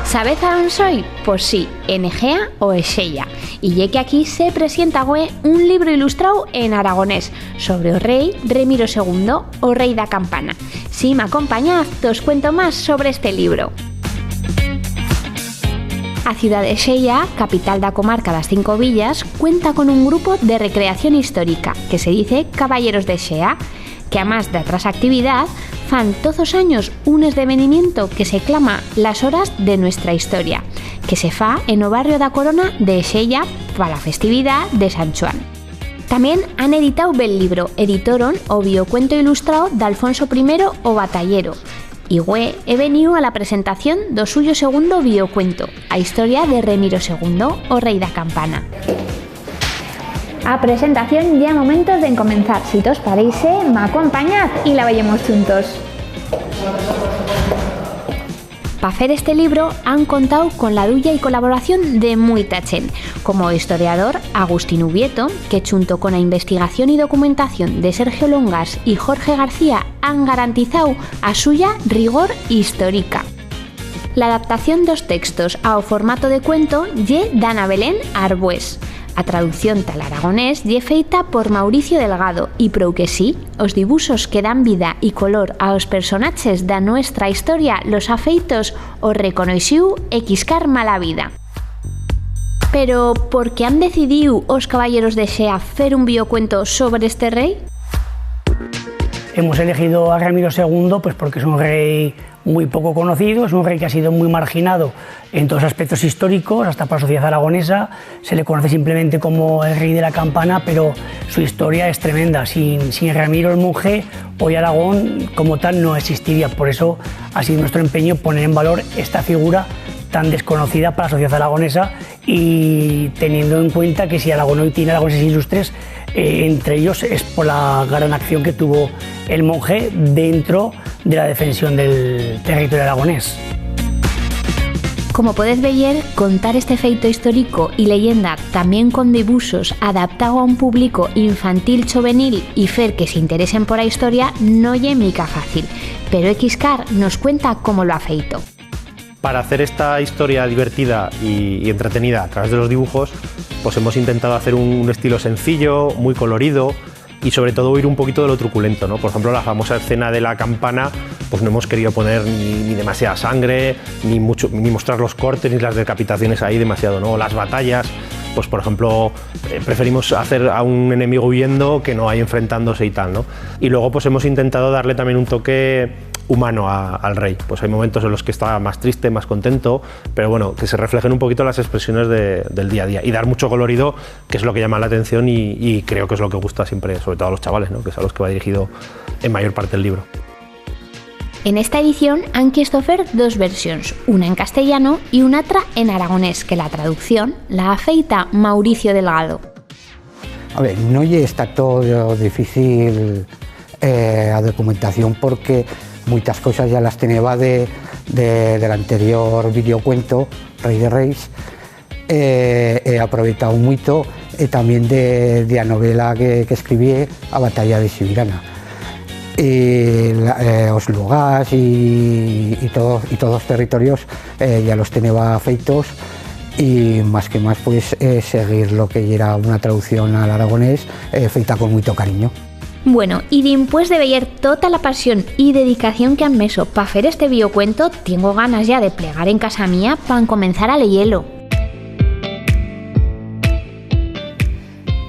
¿Sabed a dónde soy? Pues sí, en Egea o Exella. Y ya que aquí se presenta un libro ilustrado en aragonés sobre el rey Remiro II o rey da Campana. Si me acompañad, os cuento más sobre este libro. A ciudad de Exella, capital da comarca das Cinco Villas, cuenta con un grupo de recreación histórica que se dice Caballeros de Exea, que además de otras actividad, fan todos os años un esdevenimiento que se clama Las Horas de Nuestra Historia, que se fa en o barrio da Corona de Exella para la festividad de San Xoán. También han editado el libro, editaron o biocuento ilustrado de Alfonso I o Batallero, y he venido a la presentación do suyo segundo biocuento, a historia de Remiro II o rei da Campana. A presentación ya momentos de comenzar. Si os parece, me acompañad y la vayamos juntos. Para hacer este libro han contado con la duya y colaboración de muita chen, como historiador Agustín Ubieto, que junto con la investigación y documentación de Sergio Longas y Jorge García han garantizado a suya rigor histórica. La adaptación dos textos ao formato de cuento lle d'Ana Belén Arbués. A traducción tal aragonés lle feita por Mauricio Delgado y prou que sí, os dibuixos que dan vida y color aos personaxes da nuestra historia los afeitos os reconoixiu Xcar Malavida. Pero por que han decidido os Caballeros de Exea fer un biocuento sobre este rey? Hemos elegido a Remiro II pues porque es un rey muy poco conocido, es un rey que ha sido muy marginado en todos los aspectos históricos, hasta para la sociedad aragonesa. Se le conoce simplemente como el rey de la Campana, pero su historia es tremenda. Sin Ramiro el Monje, hoy Aragón como tal no existiría. Por eso ha sido nuestro empeño poner en valor esta figura tan desconocida para la sociedad aragonesa, y teniendo en cuenta que si Aragón hoy tiene aragoneses ilustres, entre ellos es por la gran acción que tuvo el monje dentro de la defensión del territorio aragonés. Como podéis ver, contar este feito histórico y leyenda también con dibuixos adaptado a un público infantil juvenil y fer que se interesen por la historia no lle mica fácil, pero Xcar nos cuenta cómo lo ha feito. Para hacer esta historia divertida y entretenida a través de los dibujos, pues hemos intentado hacer un estilo sencillo, muy colorido y sobre todo ir un poquito de lo truculento, ¿no? Por ejemplo, la famosa escena de la campana, pues no hemos querido poner ni demasiada sangre, ni mostrar los cortes ni las decapitaciones ahí demasiado, ¿no? Las batallas, pues por ejemplo, preferimos hacer a un enemigo huyendo que no hay enfrentándose y tal, ¿no? Y luego pues hemos intentado darle también un toque humano al rey. Pues hay momentos en los que está más triste, más contento, pero bueno, que se reflejen un poquito las expresiones del día a día y dar mucho colorido, que es lo que llama la atención y creo que es lo que gusta siempre, sobre todo a los chavales, ¿no? Que es a los que va dirigido en mayor parte del libro. En esta edición han quisto hacer dos versiones, una en castellano y una otra en aragonés, que la traducción la afeita Mauricio Delgado. A ver, no está todo difícil a documentación porque muchas cosas ya las tenía del anterior videocuento, Rey de Reis. He aprovechado mucho también de la novela que escribí, A Batalla de Sibirana. Os lugares y todos los territorios ya los tenía feitos, y más que más pues seguir lo que era una traducción al aragonés feita con mucho cariño. Bueno, y después de ver toda la pasión y dedicación que han meso para hacer este biocuento, tengo ganas ya de plegar en casa mía para comenzar a leerlo.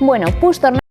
Bueno, pues